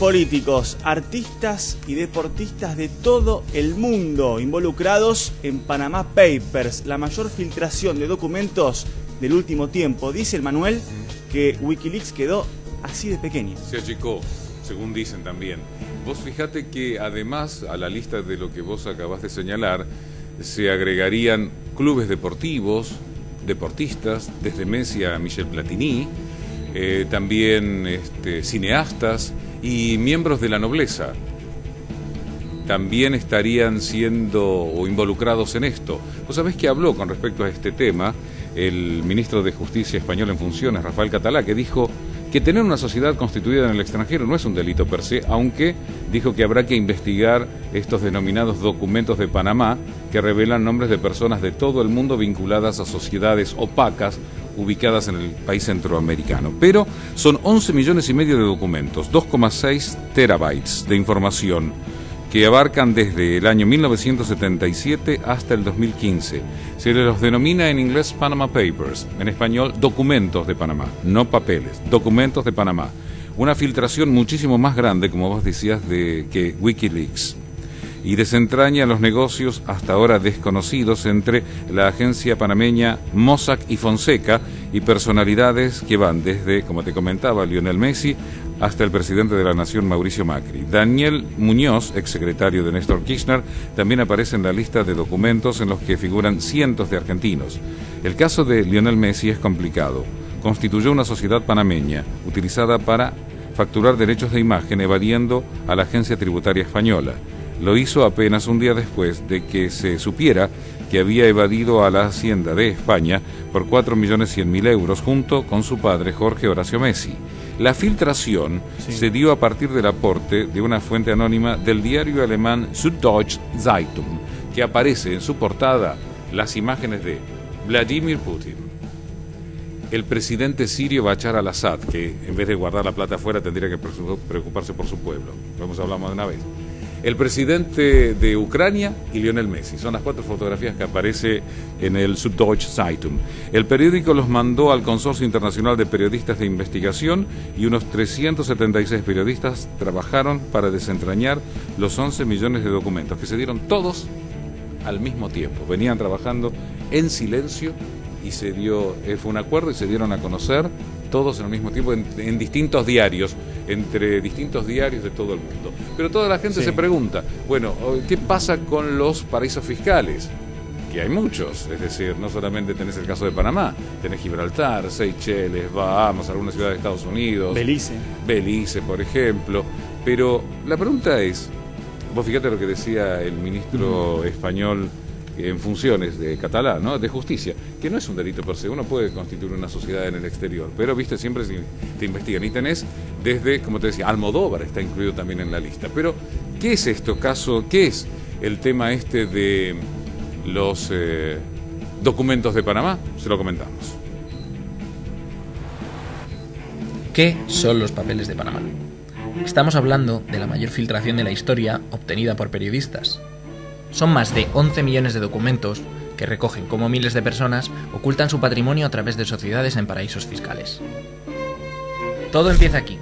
Políticos, artistas y deportistas de todo el mundo involucrados en Panama Papers, la mayor filtración de documentos del último tiempo. Dice el Manuel que Wikileaks quedó así de pequeña. Se achicó, según dicen también. Vos fijate que además a la lista de lo que vos acabás de señalar se agregarían clubes deportivos, deportistas, desde Messi a Michel Platini, también cineastas y miembros de la nobleza también estarían siendo o involucrados en esto. Vos sabés que habló con respecto a este tema el ministro de Justicia español en funciones, Rafael Catalá, que dijo que tener una sociedad constituida en el extranjero no es un delito per se, aunque dijo que habrá que investigar estos denominados documentos de Panamá que revelan nombres de personas de todo el mundo vinculadas a sociedades opacas ubicadas en el país centroamericano. Pero son 11 millones y medio de documentos, 2,6 terabytes de información que abarcan desde el año 1977 hasta el 2015. Se los denomina en inglés Panama Papers, en español documentos de Panamá, no papeles, documentos de Panamá. Una filtración muchísimo más grande, como vos decías, que Wikileaks. Y desentraña los negocios hasta ahora desconocidos entre la agencia panameña Mossack y Fonseca y personalidades que van desde, como te comentaba, Lionel Messi hasta el presidente de la Nación, Mauricio Macri. Daniel Muñoz, exsecretario de Néstor Kirchner, también aparece en la lista de documentos en los que figuran cientos de argentinos. El caso de Lionel Messi es complicado. Constituyó una sociedad panameña utilizada para facturar derechos de imagen evadiendo a la agencia tributaria española. Lo hizo apenas un día después de que se supiera que había evadido a la Hacienda de España por 4.100.000 euros junto con su padre Jorge Horacio Messi. La filtración se dio a partir del aporte de una fuente anónima del diario alemán Süddeutsche Zeitung, que aparece en su portada las imágenes de Vladimir Putin, el presidente sirio Bashar al-Assad, que en vez de guardar la plata afuera tendría que preocuparse por su pueblo. Vamos a hablar más de una vez. El presidente de Ucrania y Lionel Messi. Son las 4 fotografías que aparece en el Süddeutsche Zeitung. El periódico los mandó al Consorcio Internacional de Periodistas de Investigación y unos 376 periodistas trabajaron para desentrañar los 11 millones de documentos que se dieron todos al mismo tiempo. Venían trabajando en silencio y fue un acuerdo y se dieron a conocer todos al mismo tiempo en distintos diarios, entre distintos diarios de todo el mundo. Pero toda la gente se pregunta, bueno, ¿qué pasa con los paraísos fiscales? Que hay muchos, es decir, no solamente tenés el caso de Panamá, tenés Gibraltar, Seychelles, Bahamas, algunas ciudades de Estados Unidos, Belice, por ejemplo. Pero la pregunta es, vos fíjate lo que decía el ministro español en funciones de Catalá, ¿no? De justicia, que no es un delito per se, uno puede constituir una sociedad en el exterior, pero viste, siempre te investigan y tenés desde, como te decía, Almodóvar está incluido también en la lista. Pero, ¿qué es esto caso? ¿Qué es el tema de los documentos de Panamá? Se lo comentamos. ¿Qué son los papeles de Panamá? Estamos hablando de la mayor filtración de la historia obtenida por periodistas. Son más de 11 millones de documentos que recogen cómo miles de personas ocultan su patrimonio a través de sociedades en paraísos fiscales. Todo empieza aquí,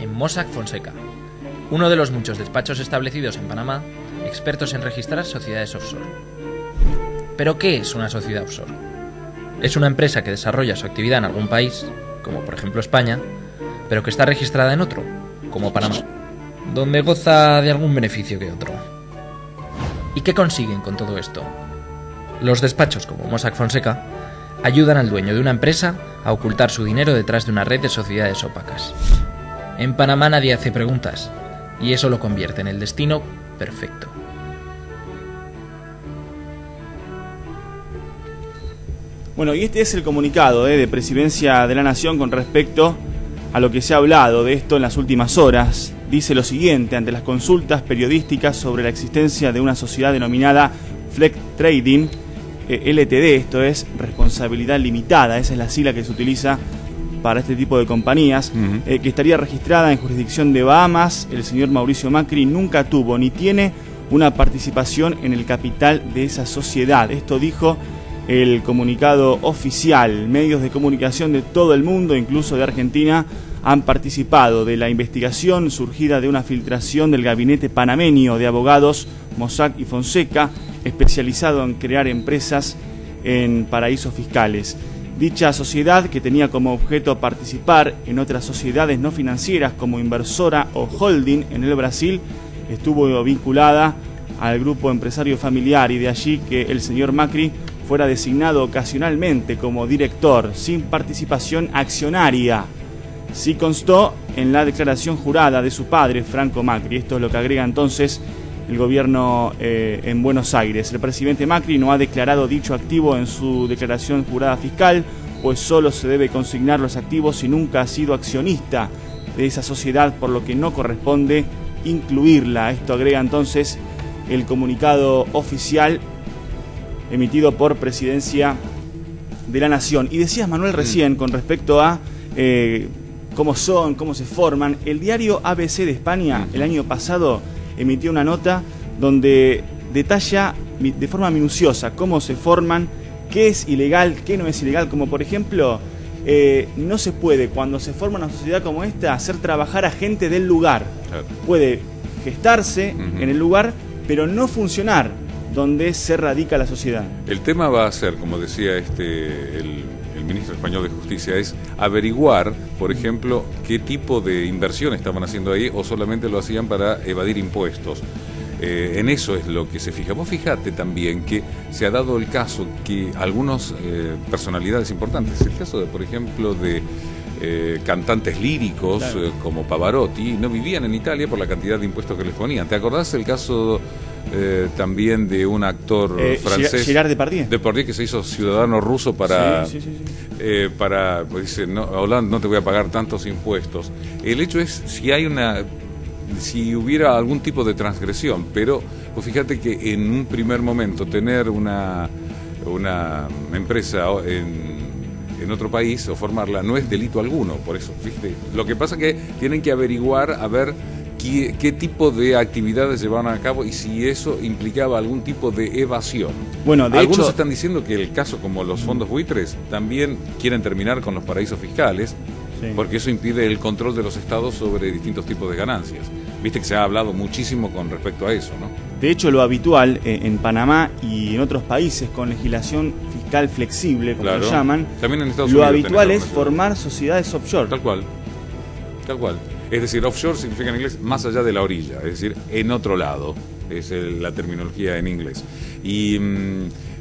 en Mossack Fonseca, uno de los muchos despachos establecidos en Panamá, expertos en registrar sociedades offshore. ¿Pero qué es una sociedad offshore? Es una empresa que desarrolla su actividad en algún país, como por ejemplo España, pero que está registrada en otro, como Panamá, donde goza de algún beneficio que otro. ¿Y qué consiguen con todo esto? Los despachos como Mossack Fonseca ayudan al dueño de una empresa a ocultar su dinero detrás de una red de sociedades opacas. En Panamá nadie hace preguntas, y eso lo convierte en el destino perfecto. Bueno, y este es el comunicado de Presidencia de la Nación con respecto a lo que se ha hablado de esto en las últimas horas. Dice lo siguiente: ante las consultas periodísticas sobre la existencia de una sociedad denominada Flex Trading LTD, esto es responsabilidad limitada, esa es la sigla que se utiliza para este tipo de compañías, que estaría registrada en jurisdicción de Bahamas, el señor Mauricio Macri nunca tuvo ni tiene una participación en el capital de esa sociedad. Esto dijo el comunicado oficial. Medios de comunicación de todo el mundo, incluso de Argentina, han participado de la investigación surgida de una filtración del gabinete panameño de abogados Mossack y Fonseca, especializado en crear empresas en paraísos fiscales. Dicha sociedad, que tenía como objeto participar en otras sociedades no financieras como inversora o holding en el Brasil, estuvo vinculada al grupo empresario familiar, y de allí que el señor Macri fuera designado ocasionalmente como director sin participación accionaria. Sí constó en la declaración jurada de su padre, Franco Macri. Esto es lo que agrega entonces el gobierno en Buenos Aires. El presidente Macri no ha declarado dicho activo en su declaración jurada fiscal, pues solo se debe consignar los activos y nunca ha sido accionista de esa sociedad, por lo que no corresponde incluirla. Esto agrega entonces el comunicado oficial emitido por Presidencia de la Nación. Y decías, Manuel, recién con respecto a cómo se forman. El diario ABC de España el año pasado emitió una nota donde detalla de forma minuciosa cómo se forman, qué es ilegal, qué no es ilegal, como por ejemplo, no se puede, cuando se forma una sociedad como esta, hacer trabajar a gente del lugar. Claro. Puede gestarse en el lugar, pero no funcionar donde se radica la sociedad. El tema va a ser, como decía el ministro español de Justicia, es averiguar, por ejemplo, qué tipo de inversión estaban haciendo ahí, o solamente lo hacían para evadir impuestos. En eso es lo que se fija. Vos fijate también que se ha dado el caso que algunas personalidades importantes, el caso de, por ejemplo, de cantantes líricos, claro, como Pavarotti, no vivían en Italia por la cantidad de impuestos que les ponían. ¿Te acordás el caso también de un actor francés, Gerard Depardieu, que se hizo ciudadano ruso para pues dice, no, Hollande, no te voy a pagar tantos impuestos? El hecho es si hubiera algún tipo de transgresión, pero pues fíjate que en un primer momento tener una empresa en otro país o formarla no es delito alguno. Por eso, fíjate, lo que pasa es que tienen que averiguar a ver qué tipo de actividades llevaban a cabo y si eso implicaba algún tipo de evasión. Bueno, de algunos hecho, están diciendo que el caso, como los fondos buitres, también quieren terminar con los paraísos fiscales, porque eso impide el control de los estados sobre distintos tipos de ganancias. Viste que se ha hablado muchísimo con respecto a eso, ¿no? De hecho, lo habitual en Panamá y en otros países con legislación fiscal flexible, como lo llaman, también en Estados lo Unidos habitual es formar sociedades offshore. Tal cual. Es decir, offshore significa en inglés más allá de la orilla, es decir, en otro lado, es la terminología en inglés. Y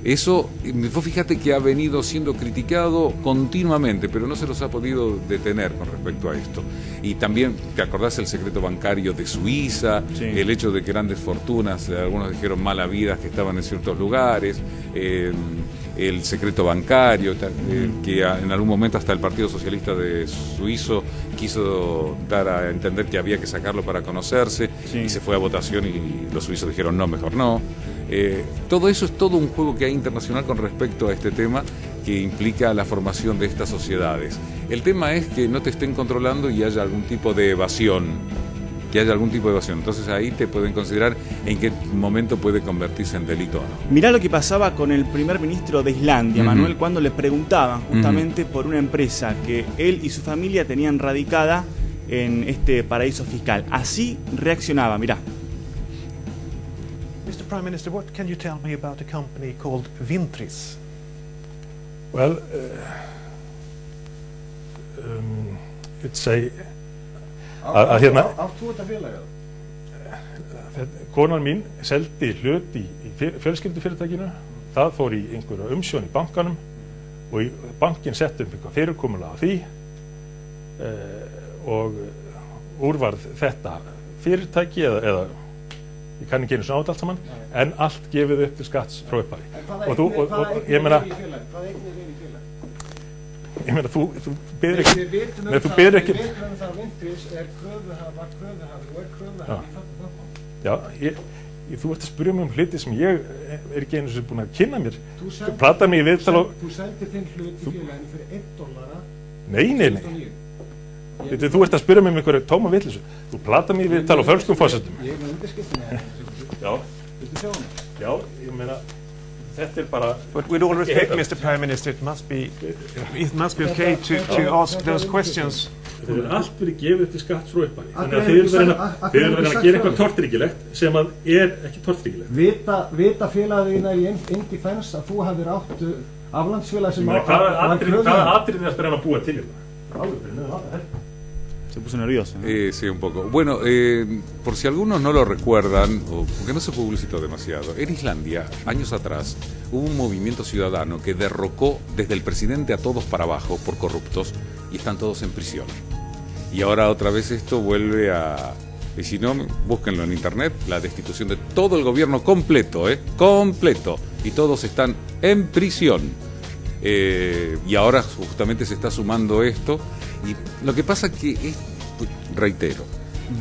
eso, vos fíjate que ha venido siendo criticado continuamente, pero no se los ha podido detener con respecto a esto. Y también, ¿te acordás el secreto bancario de Suiza? Sí. El hecho de que grandes fortunas, algunos dijeron malavidas que estaban en ciertos lugares, el secreto bancario, que en algún momento hasta el Partido Socialista de Suizo quiso dar a entender que había que sacarlo para conocerse, y se fue a votación y los suizos dijeron no, mejor no. Todo eso es todo un juego que hay internacional con respecto a este tema que implica la formación de estas sociedades. El tema es que no te estén controlando y haya algún tipo de evasión. Entonces ahí te pueden considerar en qué momento puede convertirse en delito o no. Mirá lo que pasaba con el primer ministro de Islandia, Manuel, cuando le preguntaban justamente por una empresa que él y su familia tenían radicada en este paraíso fiscal. Así reaccionaba, mirá. Mr. Prime Minister, what can you tell me about a company called Vintris? Well, it's a... Hérna, konan mín seldi hlut í fjölskyldufyrirtækinu. Það fór í einhverja umsjón í bankanum og bankin setti upp eitthvað fyrirkomulag á því og úrvarð þetta fyrirtæki eða ég kann ekki einu svona át allt saman, en allt gefið upp til skatts frá upphafi. Og ég meina, þú biður ekki... Nei, þú biður ekki... Já, þú ert að spyrja mig hluti sem ég ekki einu sem búin að kynna mér. Plata mig í viðtal og... Þú seldi þinn hlut í félaginu fyrir $1. Nei. Þú ert að spyrja mig einhverju tóma vitleysu. Þú plata mig í viðtal og fölskum fórsetum. Ég er undirskiptin. Já. Viltu sjá hana? Já, ég meina... Þetta bara... But with all respect, Mr. Prime Minister, it must be okay to ask those questions. Þeir eru allt verið gefið upp til skatt frá upphafi. Þannig að þeir eru verið að gera eitthvað tortryggilegt sem að ekki tortryggilegt. Vita félagina í Indefense að þú hafðir átt aflandsfélag sem... Hvaða atriði ertu að reyna að búa til hérna? Se puso nervioso, ¿no? Sí, un poco. Bueno, por si algunos no lo recuerdan, o porque no se publicitó demasiado, en Islandia, años atrás, hubo un movimiento ciudadano que derrocó desde el presidente a todos para abajo por corruptos y están todos en prisión. Y ahora otra vez esto vuelve a... Y si no, búsquenlo en internet, la destitución de todo el gobierno completo, completo. Y todos están en prisión. Y ahora justamente se está sumando esto. Y lo que pasa que es, reitero,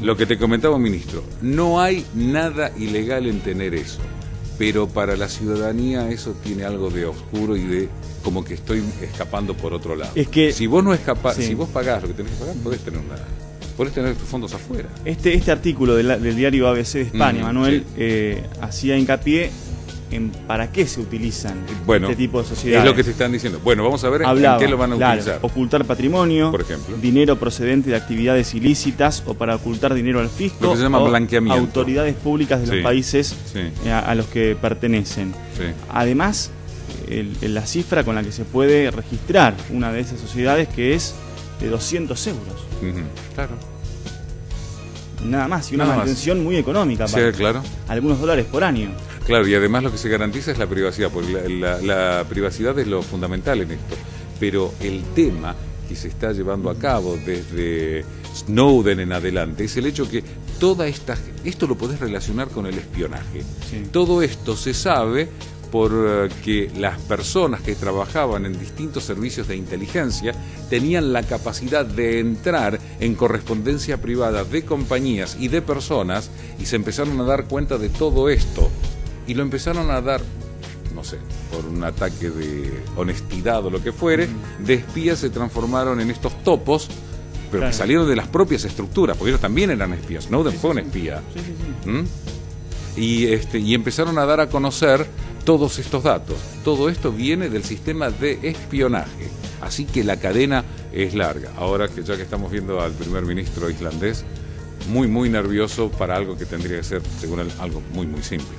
lo que te comentaba, ministro, no hay nada ilegal en tener eso, pero para la ciudadanía eso tiene algo de oscuro y de como que estoy escapando por otro lado. Es que si vos no escapás, sí, si vos pagás lo que tenés que pagar, podés tener tus fondos afuera. Este artículo del diario ABC de España, Manuel, sí, hacía hincapié en para qué se utilizan este tipo de sociedades. Es lo que te están diciendo. Bueno, vamos a ver en qué lo van a utilizar. Ocultar patrimonio, por ejemplo, dinero procedente de actividades ilícitas o para ocultar dinero al fisco, lo que se llama blanqueamiento. Autoridades públicas de los países a los que pertenecen. Sí. Además, la cifra con la que se puede registrar una de esas sociedades, que es de 200 euros. Claro. Nada más, y una mantención muy económica. Sí, claro. Algunos dólares por año. Claro, y además lo que se garantiza es la privacidad, porque la privacidad es lo fundamental en esto. Pero el tema que se está llevando a cabo desde Snowden en adelante es el hecho que esto lo podés relacionar con el espionaje. Sí. Todo esto se sabe porque las personas que trabajaban en distintos servicios de inteligencia tenían la capacidad de entrar en correspondencia privada de compañías y de personas y se empezaron a dar cuenta de todo esto. Y lo empezaron a dar, no sé, por un ataque de honestidad o lo que fuere, de espías se transformaron en estos topos, pero que salieron de las propias estructuras, porque ellos también eran espías. Snowden fue un espía. Y empezaron a dar a conocer todos estos datos. Todo esto viene del sistema de espionaje. Así que la cadena es larga. Ahora que ya que estamos viendo al primer ministro islandés, muy, muy nervioso para algo que tendría que ser, según él, algo muy, muy simple.